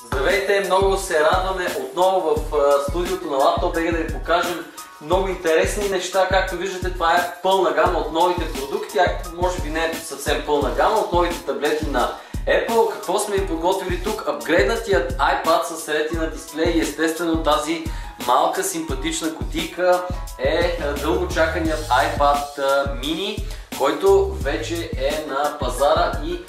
Здравейте, много се радваме отново в студиото на LaptopBG да ви покажем много интересни неща. Както виждате, това е пълна гама от новите продукти, може би не е съвсем пълна гама от новите таблети на Apple. Какво сме ви подготвили тук? Апгрейднатият iPad с Retina дисплей и естествено тази малка симпатична кутийка е дълго чаканият iPad mini, който вече е на пазара и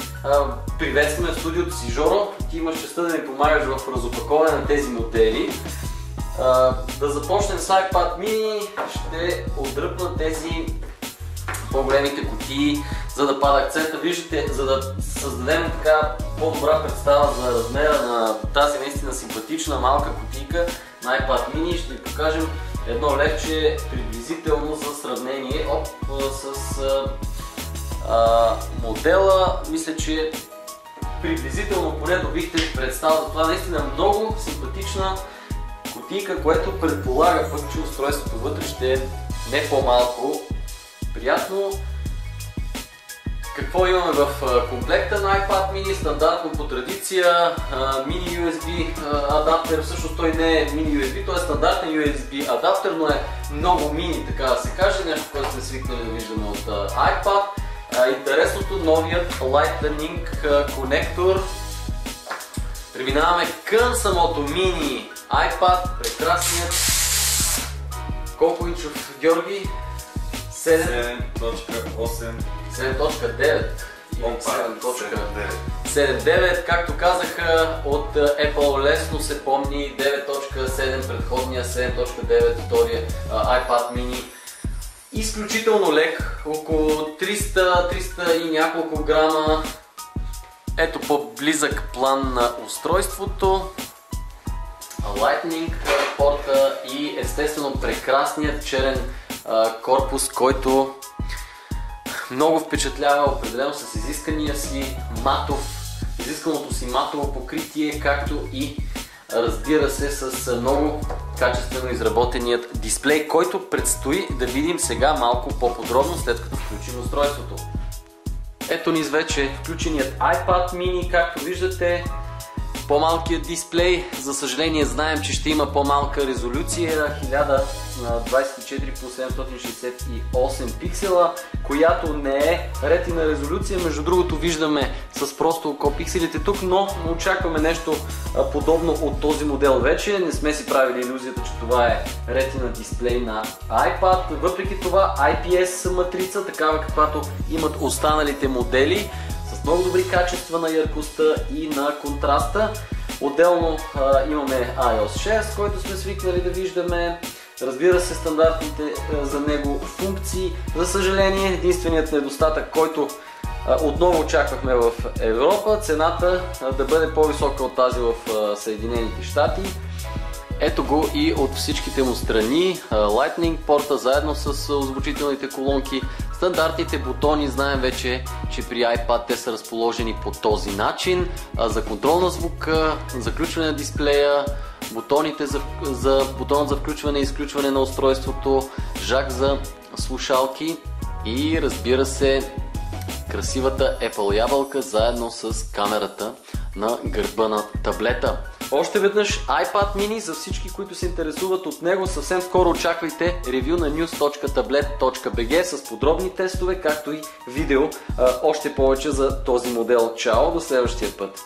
приветстваме в студиото си. Жоро, ти имаш честта да ми помагаш в разопаковане на тези модели. Да започнем с iPad mini. Ще отдръпна тези по-големите кутии, за да пада акцента. Виждате, за да създадем така по-добра представа за размера на тази наистина симпатична малка кутийка на iPad mini, ще ви покажем едно левче приблизително за сравнение с модела. Мисля, че приблизително поне добихте представа за това. Наистина много симпатична кутийка, което предполага пък, че устройството вътре ще е не по-малко приятно. Какво имаме в комплекта на iPad mini? Стандартно по традиция мини USB адаптер. Всъщност той не е мини USB, той е стандартен USB адаптер, но е много мини, така да се каже. Нещо, което сме свикнали да виждаме от iPad. Интересното, новият Lightning конектор. Преминаваме към самото мини iPad. Прекрасният. Колко инчов, Георги? 7.8. 7.9 или 7.9, както казаха от Apple, лесно се помни 9.7, предходния 7.9, втория iPad mini. Изключително лек, около 300 и няколко грама. Ето по-близък план на устройството. Lightning порта и естествено прекрасният черен корпус, който много впечатлява, определено с изисканото си матово покритие, както и разбира се с много качествено изработеният дисплей, който предстои да видим сега малко по-подробно, след като включим устройството. Ето ни вече включеният iPad mini, както виждате. По-малкият дисплей, за съжаление знаем, че ще има по-малка резолюция, 1024x768 пиксела, която не е Retina резолюция. Между другото виждаме с просто око пикселите тук, но очакваме нещо подобно от този модел вече. Не сме си правили илюзията, че това е Retina дисплей на iPad. Въпреки това IPS матрица, такава каквато имат останалите модели, с много добри качества на яркостта и на контраста. Отделно имаме iOS 6, който сме свикнали да виждаме. Разбира се, стандартните за него функции. За съжаление, единственият недостатък, който отново очаквахме в Европа, цената да бъде по-висока от тази в Съединените щати. Ето го и от всичките му страни. Lightning порта заедно с озвучителните колонки. Стандартните бутони, знаем вече, че при iPad те са разположени по този начин. За контрол на звука, заключване на дисплея, бутоните бутонът за включване и изключване на устройството, жак за слушалки и разбира се красивата Apple ябълка заедно с камерата на гърба на таблета. Още веднъж iPad mini, за всички, които се интересуват от него, съвсем скоро очаквайте ревю на news.tablet.bg с подробни тестове, както и видео още повече за този модел. Чао, до следващия път!